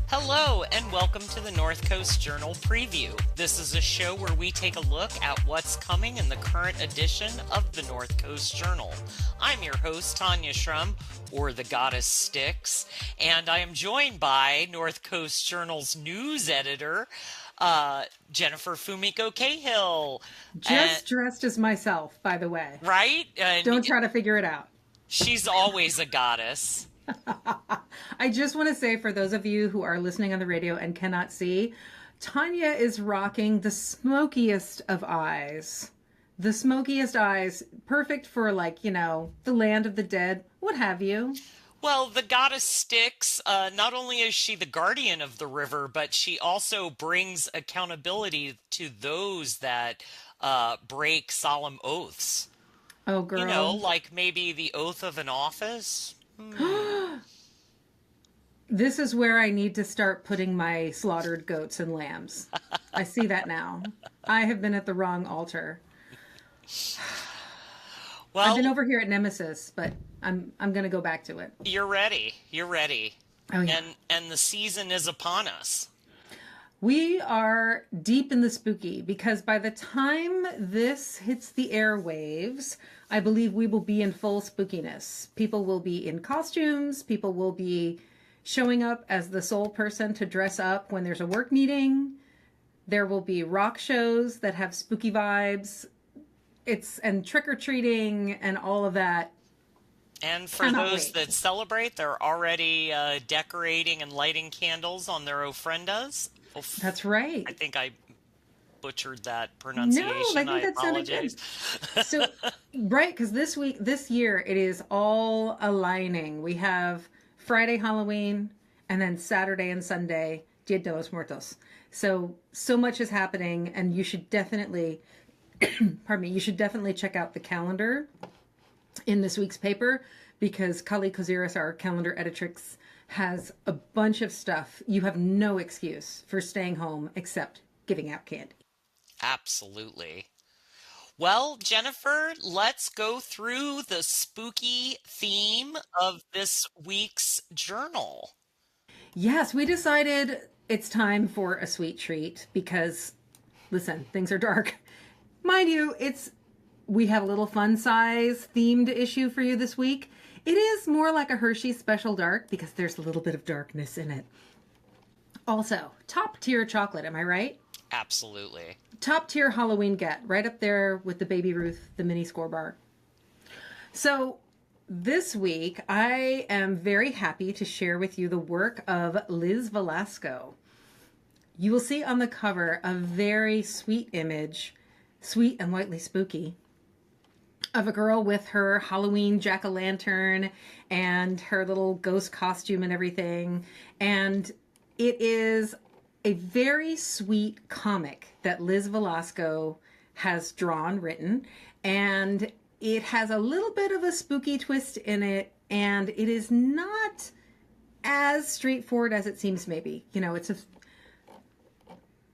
Hello, and welcome to the North Coast Journal Preview. This is a show where we take a look at what's coming in the current edition of the North Coast Journal. I'm your host, Tanya Shrum, or the Goddess Sticks, and I am joined by North Coast Journal's news editor, Jennifer Fumiko Cahill. Just dressed as myself, by the way. Right? Don't try to figure it out. She's always a goddess. I just want to say, for those of you who are listening on the radio and cannot see, Tanya is rocking the smokiest of eyes. The smokiest eyes, perfect for, like, you know, the land of the dead, what have you. Well, the Goddess Sticks, not only is she the guardian of the river, but she also brings accountability to those that break solemn oaths. Oh, girl. You know, like maybe the oath of an office. This is where I need to start putting my slaughtered goats and lambs. I see that now. I have been at the wrong altar. Well, I've been over here at Nemesis, but I'm going to go back to it. You're ready. You're ready. Oh, yeah. And the season is upon us. We are deep in the spooky because by the time this hits the airwaves, I believe we will be in full spookiness. People will be in costumes. People will be showing up as the sole person to dress up when there's a work meeting. There will be rock shows that have spooky vibes. And trick-or-treating and all of that. And for those that celebrate, they're already decorating and lighting candles on their ofrendas. That's right. I think I butchered that pronunciation. No, I think that apologize. Sounded good. So, right, because this year, it is all aligning. We have Friday Halloween, and then Saturday and Sunday, Dia de los Muertos. So much is happening, and you should definitely, you should definitely check out the calendar in this week's paper, because Kali Koziris, our calendar editrix, has a bunch of stuff. You have no excuse for staying home except giving out candy. Absolutely. Well, Jennifer, let's go through the spooky theme of this week's journal. Yes, we decided it's time for a sweet treat because, listen, things are dark. Mind you, we have a little fun size themed issue for you this week. It is more like a Hershey's Special Dark because there's a little bit of darkness in it. Also, top tier chocolate, am I right? Absolutely. Top tier Halloween get, right up there with the Baby Ruth, the mini score bar. So this week, I am very happy to share with you the work of Liz Velasco. You will see on the cover a very sweet image, sweet and lightly spooky, of a girl with her Halloween jack-o'-lantern and her little ghost costume and everything. And it is a very sweet comic that Liz Velasco has written, and it has a little bit of a spooky twist in it, and it is not as straightforward as it seems maybe. You know,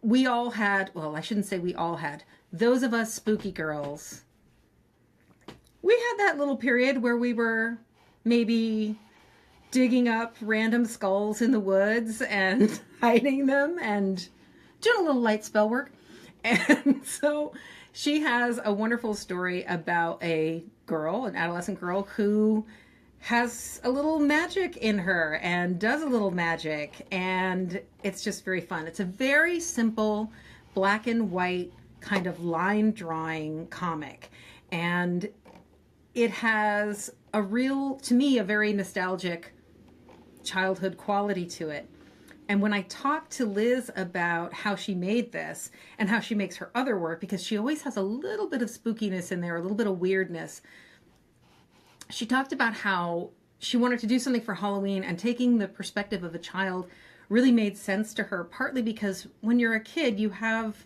we all had, well, I shouldn't say we all had, those of us spooky girls, we had that little period where we were maybe digging up random skulls in the woods and hiding them and doing a little light spell work. And so she has a wonderful story about an adolescent girl who has a little magic in her and does a little magic. And it's just very fun. It's a very simple black and white kind of line drawing comic. And it has to me, a very nostalgic childhood quality to it. And when I talked to Liz about how she made this and how she makes her other work, because she always has a little bit of spookiness in there, a little bit of weirdness, she talked about how she wanted to do something for Halloween, and taking the perspective of a child really made sense to her, partly because when you're a kid, you have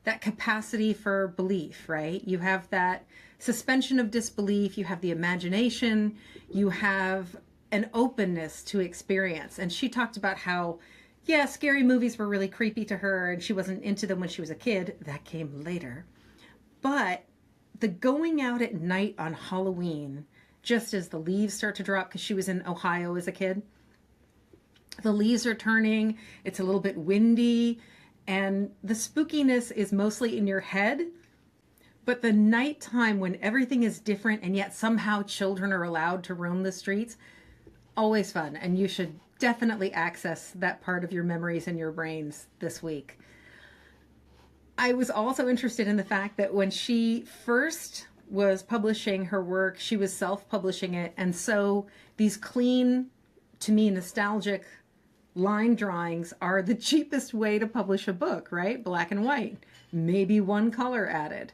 that capacity for belief, right? You have that suspension of disbelief, you have the imagination, you have an openness to experience. And she talked about how, yeah, scary movies were really creepy to her and she wasn't into them when she was a kid. That came later. But the going out at night on Halloween, just as the leaves start to drop, because she was in Ohio as a kid, the leaves are turning, it's a little bit windy, and the spookiness is mostly in your head. But the nighttime when everything is different and yet somehow children are allowed to roam the streets, always fun. And you should definitely access that part of your memories in your brains this week. I was also interested in the fact that when she first was publishing her work, she was self-publishing it. And so these clean, to me, nostalgic line drawings are the cheapest way to publish a book, right? Black and white, maybe one color added.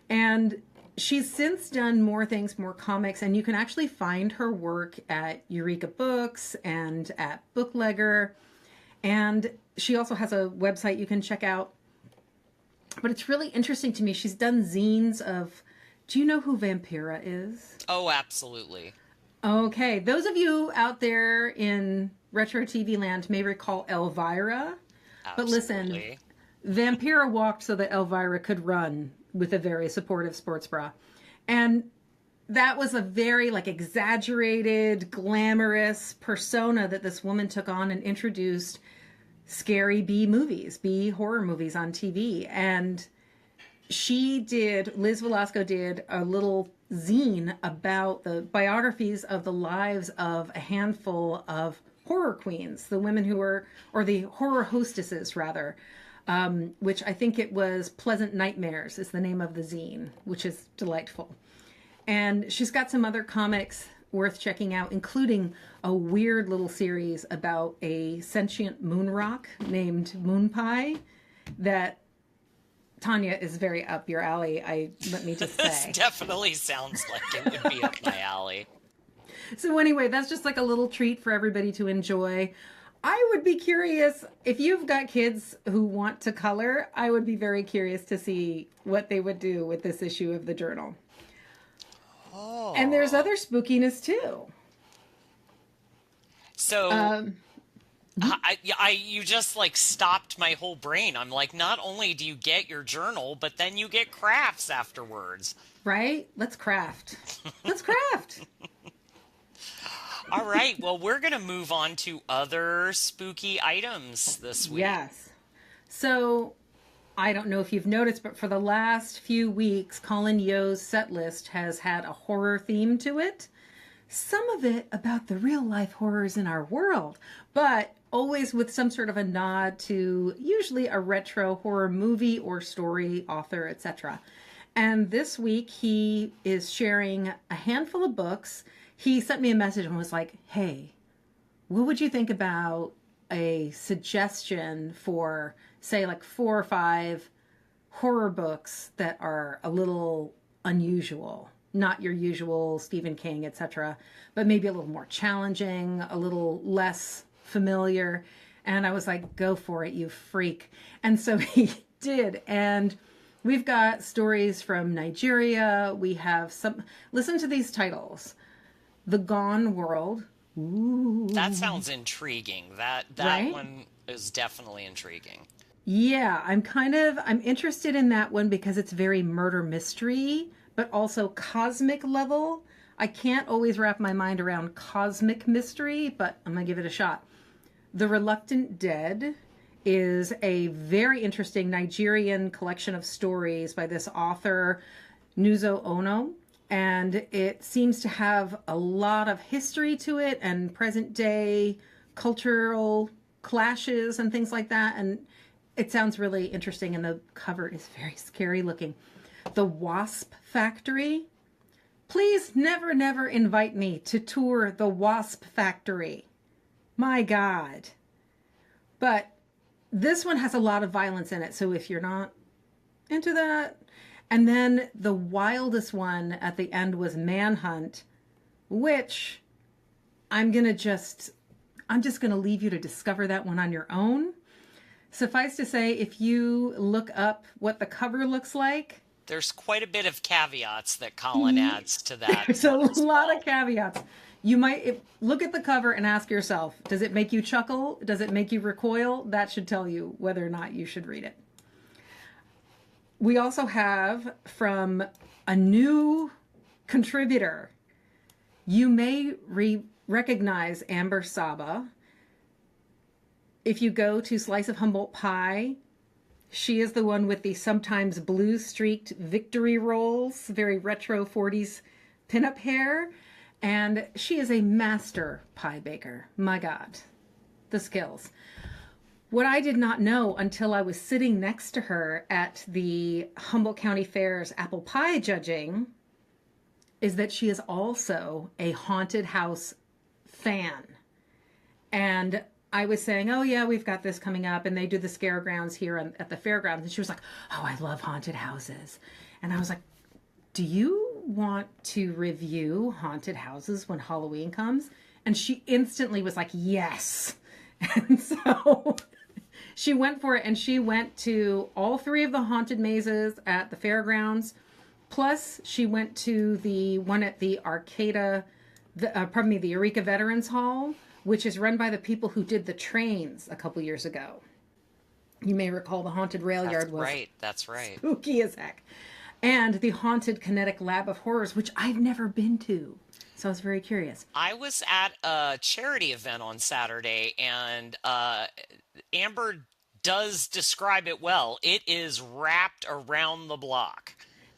And she's since done more things, more comics, and you can actually find her work at Eureka Books and at Booklegger. And she also has a website you can check out. But it's really interesting to me. She's done zines of, do you know who Vampira is? Oh, absolutely. Okay. Those of you out there in retro TV land may recall Elvira. Absolutely. But listen, Vampira walked so that Elvira could run with a very supportive sports bra. And that was a very exaggerated, glamorous persona that this woman took on and introduced scary B horror movies on TV. And Liz Velasco did a little zine about the biographies of the lives of a handful of horror queens, the women who were, or the horror hostesses rather, which I think it was Pleasant Nightmares is the name of the zine, which is delightful. And she's got some other comics worth checking out, including a weird little series about a sentient moon rock named Moon Pie that, Tanya, is very up your alley. Let me just say. This definitely sounds like it would be up my alley. So anyway, that's just a little treat for everybody to enjoy. I would be curious, if you've got kids who want to color, I would be very curious to see what they would do with this issue of the journal. Oh. And there's other spookiness too. So you just stopped my whole brain. I'm like, not only do you get your journal, but then you get crafts afterwards. Right? Let's craft. Let's craft. All right. Well, we're going to move on to other spooky items this week. Yes. So I don't know if you've noticed, but for the last few weeks, Colin Yo's set list has had a horror theme to it. Some of it about the real life horrors in our world, but always with some sort of a nod to usually a retro horror movie or story, author, etc. And this week he is sharing a handful of books. He sent me a message and was like, hey, what would you think about a suggestion for, say, 4 or 5 horror books that are a little unusual? Not your usual Stephen King, etc., but maybe a little more challenging, a little less familiar. And I was like, go for it, you freak. And so he did. And we've got stories from Nigeria. We have some, listen to these titles. The Gone World. Ooh. That sounds intriguing. That right? One is definitely intriguing. Yeah, I'm interested in that one because it's very murder mystery, but also cosmic level. I can't always wrap my mind around cosmic mystery, but I'm going to give it a shot. The Reluctant Dead is a very interesting Nigerian collection of stories by this author, Nuzo Ono. And it seems to have a lot of history to it and present day cultural clashes and things like that. And it sounds really interesting. And the cover is very scary looking. The Wasp Factory. Please never, never invite me to tour the Wasp Factory. My God. But this one has a lot of violence in it. So if you're not into that. And then the wildest one at the end was Manhunt, which I'm just going to leave you to discover that one on your own. Suffice to say, if you look up what the cover looks like, There's quite a bit of caveats that Colin adds to that there's a one as lot well. of caveats. You might look at the cover and ask yourself, does it make you chuckle? Does it make you recoil? That should tell you whether or not you should read it. We also have from a new contributor. You may recognize Amber Saba. If you go to Slice of Humboldt Pie, she is the one with the sometimes blue-streaked victory rolls, very retro 40s pinup hair. And she is a master pie baker. My God, the skills. What I did not know until I was sitting next to her at the Humboldt County Fair's apple pie judging is that she is also a haunted house fan. And I was saying, oh yeah, we've got this coming up and they do the scare grounds here at the fairgrounds. And she was like, oh, I love haunted houses. And I was like, do you want to review haunted houses when Halloween comes? And she instantly was like, yes. And so she went for it, and she went to all 3 of the haunted mazes at the fairgrounds. Plus she went to the one at the the Eureka Veterans Hall, which is run by the people who did the trains a couple years ago. You may recall the haunted rail yard was That's right. spooky as heck. And the haunted Kinetic Lab of Horrors, which I've never been to. So I was very curious. I was at a charity event on Saturday, and Amber does describe it well. It is wrapped around the block.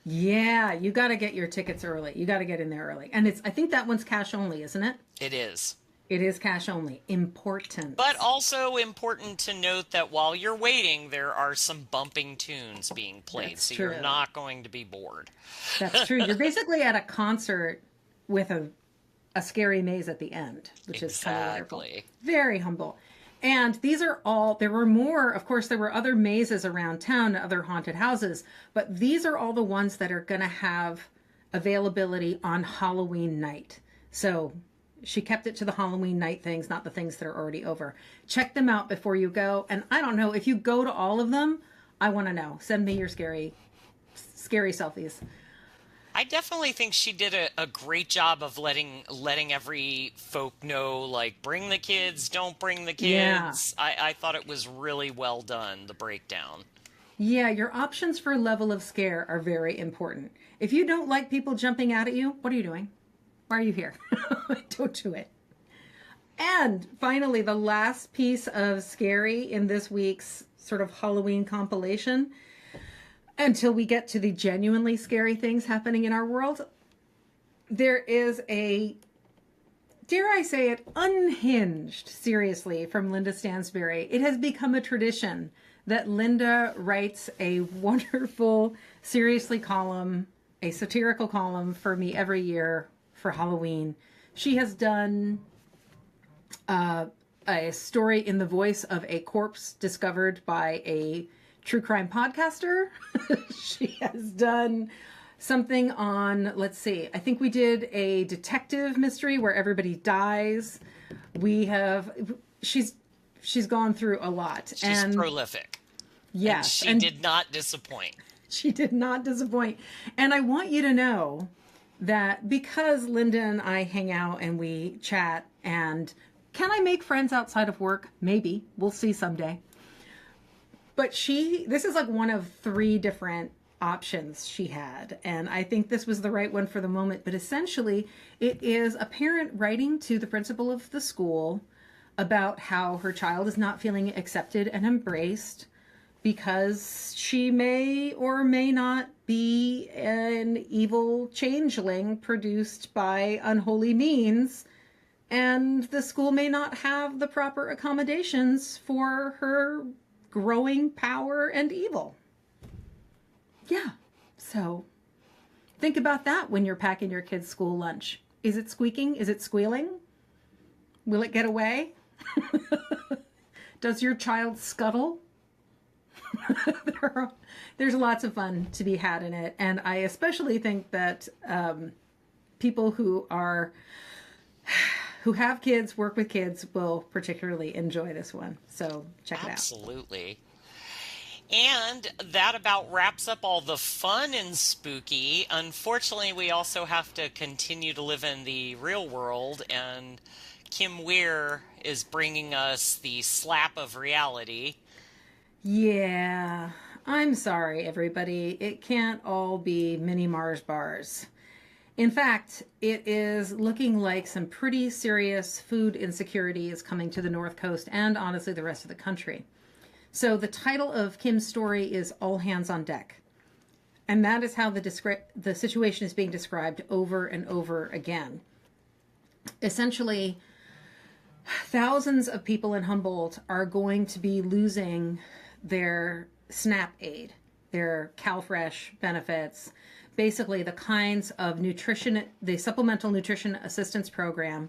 Yeah, you got to get your tickets early. You got to get in there early. And I think that one's cash only, isn't it? It is. It is cash only. Important. But also important to note that while you're waiting, there are some bumping tunes being played, That's so true. you're not going to be bored. That's true. You're basically at a concert with a scary maze at the end, which is kind of wonderful. Very humble. And these are all, there were more, of course, there were other mazes around town, other haunted houses, but these are all the ones that are going to have availability on Halloween night. So she kept it to the Halloween night things, not the things that are already over. Check them out before you go. And I don't know, if you go to all of them, I want to know. Send me your scary selfies. I definitely think she did a great job of letting every folk know, like, bring the kids, don't bring the kids. Yeah. I thought it was really well done, the breakdown. Yeah, your options for level of scare are very important. If you don't like people jumping out at you, what are you doing? Why are you here? Don't do it. And finally, the last piece of scary in this week's sort of Halloween compilation, until we get to the genuinely scary things happening in our world, there is a, dare I say it, unhinged, seriously, from Linda Stansberry. It has become a tradition that Linda writes a wonderful, seriously column, a satirical column for me every year for Halloween. She has done a story in the voice of a corpse discovered by a true crime podcaster. She has done something on, let's see, I think we did a detective mystery where everybody dies. She's gone through a lot. She's prolific. Yes. And she did not disappoint. She did not disappoint. And I want you to know that because Linda and I hang out and we chat, and can I make friends outside of work? Maybe. We'll see someday. But this is like one of 3 different options she had. And I think this was the right one for the moment. But essentially, it is a parent writing to the principal of the school about how her child is not feeling accepted and embraced because she may or may not be an evil changeling produced by unholy means. And the school may not have the proper accommodations for her growing power and evil. Yeah. So think about that when you're packing your kids' school lunch. Is it squeaking? Is it squealing? Will it get away? Does your child scuttle? There's lots of fun to be had in it. And I especially think that people who are who have kids, work with kids, will particularly enjoy this one. So check it out. Absolutely. And that about wraps up all the fun and spooky. Unfortunately, we also have to continue to live in the real world, and Kim Weir is bringing us the slap of reality. Yeah, I'm sorry, everybody. It can't all be mini Mars bars. In fact, it is looking like some pretty serious food insecurity is coming to the North Coast and honestly the rest of the country. So the title of Kim's story is All Hands on Deck. And that is how the situation is being described over and over again. Essentially, thousands of people in Humboldt are going to be losing their SNAP aid, their CalFresh benefits, basically the kinds of nutrition, the Supplemental Nutrition Assistance Program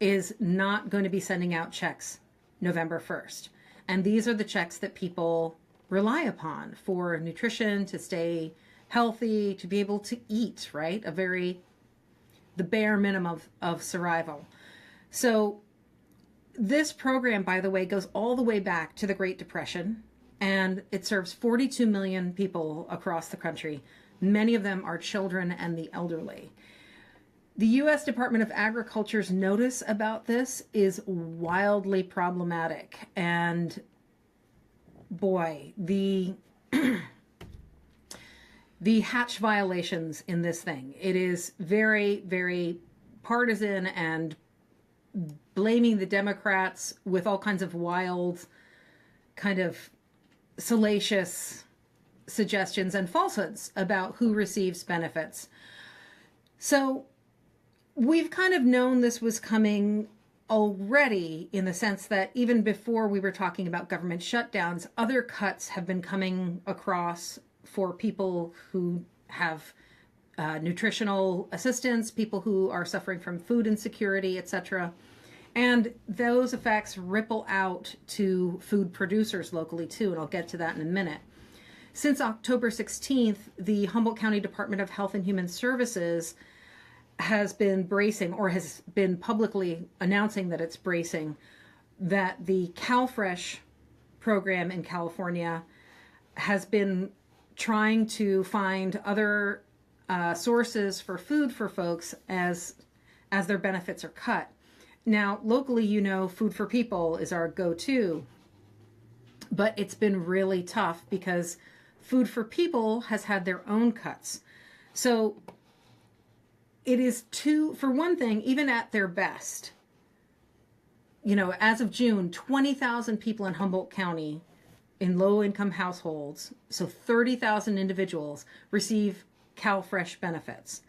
is not going to be sending out checks November 1st. And these are the checks that people rely upon for nutrition, to stay healthy, to be able to eat, right? The bare minimum of survival. So this program, by the way, goes all the way back to the Great Depression, and it serves 42 million people across the country. Many of them are children and the elderly. The U.S. Department of Agriculture's notice about this is wildly problematic. And boy, the hatch violations in this thing, it is very, very partisan and blaming the Democrats with all kinds of wild, kind of salacious suggestions and falsehoods about who receives benefits. So we've kind of known this was coming already, in the sense that even before we were talking about government shutdowns, other cuts have been coming across for people who have nutritional assistance, people who are suffering from food insecurity, etc. And those effects ripple out to food producers locally too, and I'll get to that in a minute. Since October 16th, the Humboldt County Department of Health and Human Services has been bracing, or has been publicly announcing that it's bracing, that the CalFresh program in California has been trying to find other sources for food for folks as their benefits are cut. Now, locally, Food for People is our go-to, but it's been really tough because Food for People has had their own cuts. So it is for one thing, even at their best, as of June, 20,000 people in Humboldt County in low-income households, so 30,000 individuals, receive CalFresh benefits.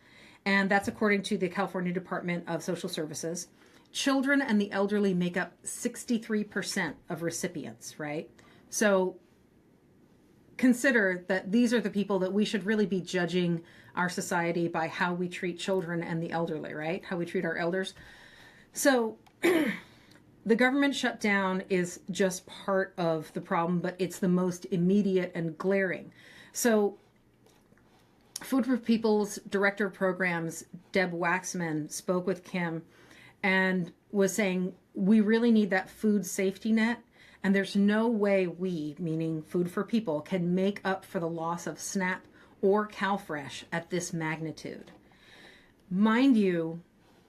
And that's according to the California Department of Social Services. Children and the elderly make up 63% of recipients, right? So consider that these are the people that we should really be judging our society by, how we treat children and the elderly, right? How we treat our elders. So the government shutdown is just part of the problem, but it's the most immediate and glaring. So Food for People's Director of Programs, Deb Waxman, spoke with Kim and was saying, we really need that food safety net. And there's no way we, meaning Food for People, can make up for the loss of SNAP or CalFresh at this magnitude. Mind you,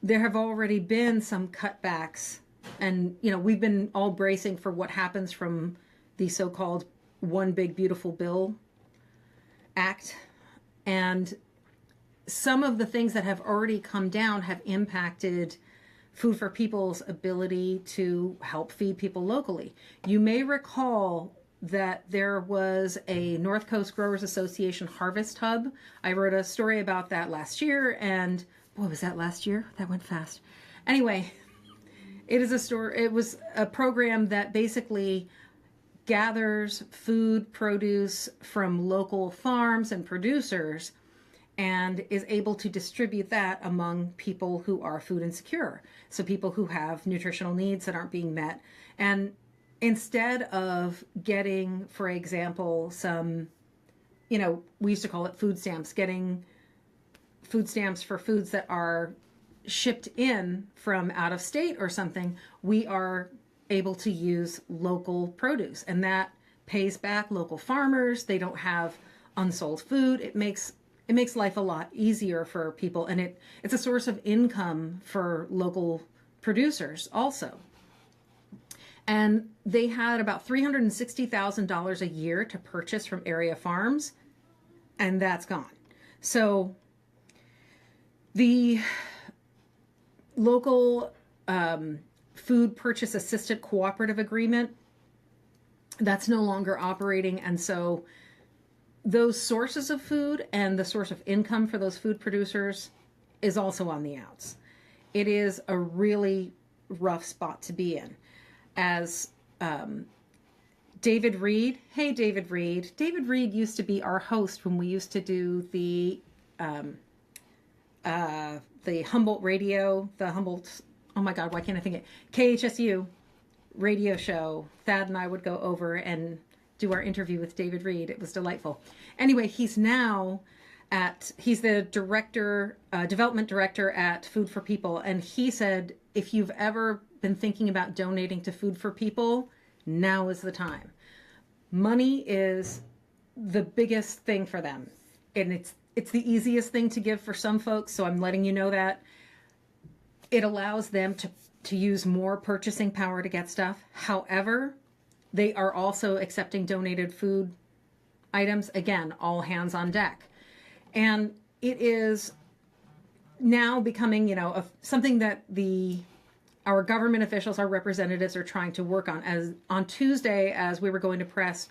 there have already been some cutbacks, and we've been all bracing for what happens from the so-called One Big Beautiful Bill Act. And some of the things that have already come down have impacted Food for People's ability to help feed people locally. You may recall that there was a North Coast Growers Association Harvest Hub. I wrote a story about that last year, and boy, was that last year? That went fast. Anyway, it was a program that basically gathers food produce from local farms and producers and is able to distribute that among people who are food insecure. So people who have nutritional needs that aren't being met. And instead of getting, for example, some, we used to call it food stamps, getting food stamps for foods that are shipped in from out of state or something, we are able to use local produce, and that pays back local farmers. They don't have unsold food. It makes life a lot easier for people, and it's a source of income for local producers also. And they had about $360,000 a year to purchase from area farms, and that's gone. So the local food purchase assistant cooperative agreement, that's no longer operating, and so those sources of food and the source of income for those food producers is also on the outs. It is a really rough spot to be in. As David Reed, hey David Reed. David Reed used to be our host when we used to do the Humboldt radio, the Humboldt, oh my God, why can't I think it? KHSU radio show. Thad and I would go over and do our interview with David Reed. It was delightful. Anyway, he's now he's the director, development director at Food for People. And he said, if you've ever been thinking about donating to Food for People, now is the time. Money is the biggest thing for them. And it's the easiest thing to give for some folks. So I'm letting you know that it allows them to use more purchasing power to get stuff. However, they are also accepting donated food items. Again, all hands on deck. And it is now becoming, something that our government officials, our representatives are trying to work on. As on Tuesday, as we were going to press,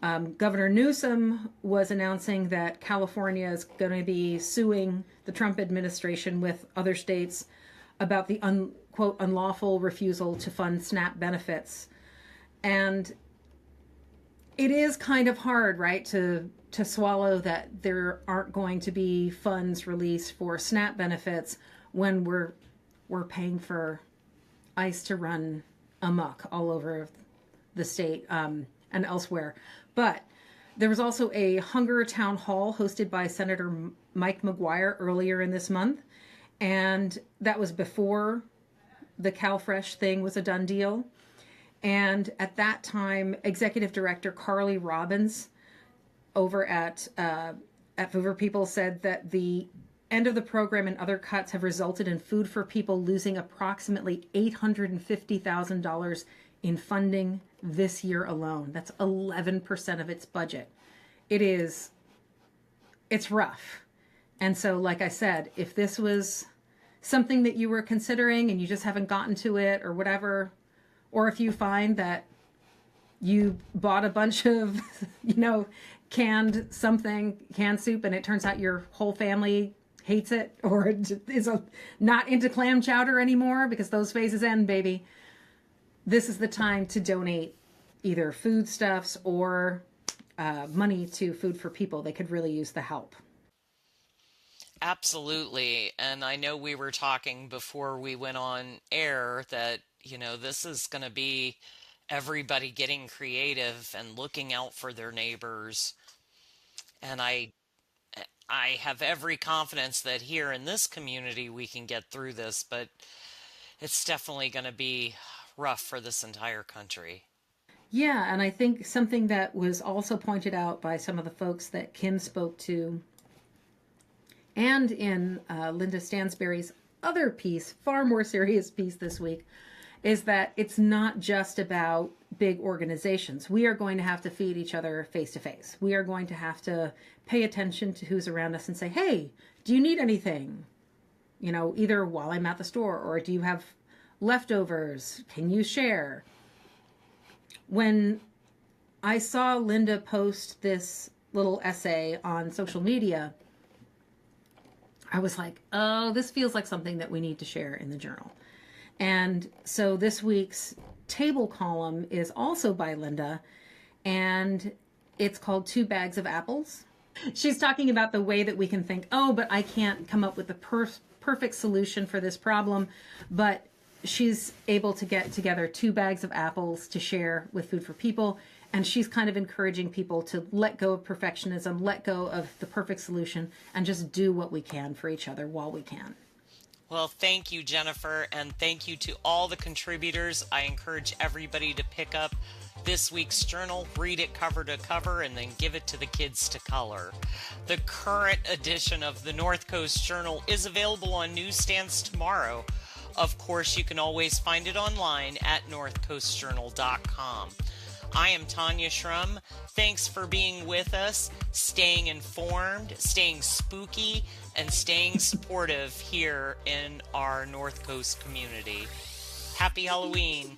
Governor Newsom was announcing that California is going to be suing the Trump administration with other states about the quote unlawful refusal to fund SNAP benefits. And it is kind of hard, right, to swallow that there aren't going to be funds released for SNAP benefits when we're paying for ICE to run amok all over the state and elsewhere. But there was also a hunger town hall hosted by Senator Mike McGuire earlier in this month, and that was before the CalFresh thing was a done deal. And at that time, Executive Director Carly Robbins over at Food for People said that the end of the program and other cuts have resulted in Food for People losing approximately $850,000 in funding this year alone. That's 11% of its budget. It's rough. And so, like I said, if this was something that you were considering and you just haven't gotten to it or whatever, or if you find that you bought a bunch of, canned soup, and it turns out your whole family hates it or is not into clam chowder anymore because those phases end, baby. This is the time to donate either foodstuffs or money to Food for People. They could really use the help. Absolutely. And I know we were talking before we went on air that, this is going to be everybody getting creative and looking out for their neighbors. And I have every confidence that here in this community we can get through this, but it's definitely going to be rough for this entire country. Yeah, and I think something that was also pointed out by some of the folks that Kim spoke to, and in Linda Stansberry's other piece, far more serious piece this week, is that it's not just about big organizations. We are going to have to feed each other face to face. We are going to have to pay attention to who's around us and say, hey, do you need anything? Either while I'm at the store, or do you have leftovers? Can you share? When I saw Linda post this little essay on social media, I was like, oh, this feels like something that we need to share in the journal. And so this week's table column is also by Linda, and it's called 2 Bags of Apples. She's talking about the way that we can think, oh, but I can't come up with the perfect solution for this problem. But she's able to get together 2 bags of apples to share with Food for People. And she's kind of encouraging people to let go of perfectionism, let go of the perfect solution, and just do what we can for each other while we can. Well, thank you, Jennifer, and thank you to all the contributors. I encourage everybody to pick up this week's journal, read it cover to cover, and then give it to the kids to color. The current edition of the North Coast Journal is available on newsstands tomorrow. Of course, you can always find it online at northcoastjournal.com. I am Tanya Shrum. Thanks for being with us, staying informed, staying spooky, and staying supportive here in our North Coast community. Happy Halloween.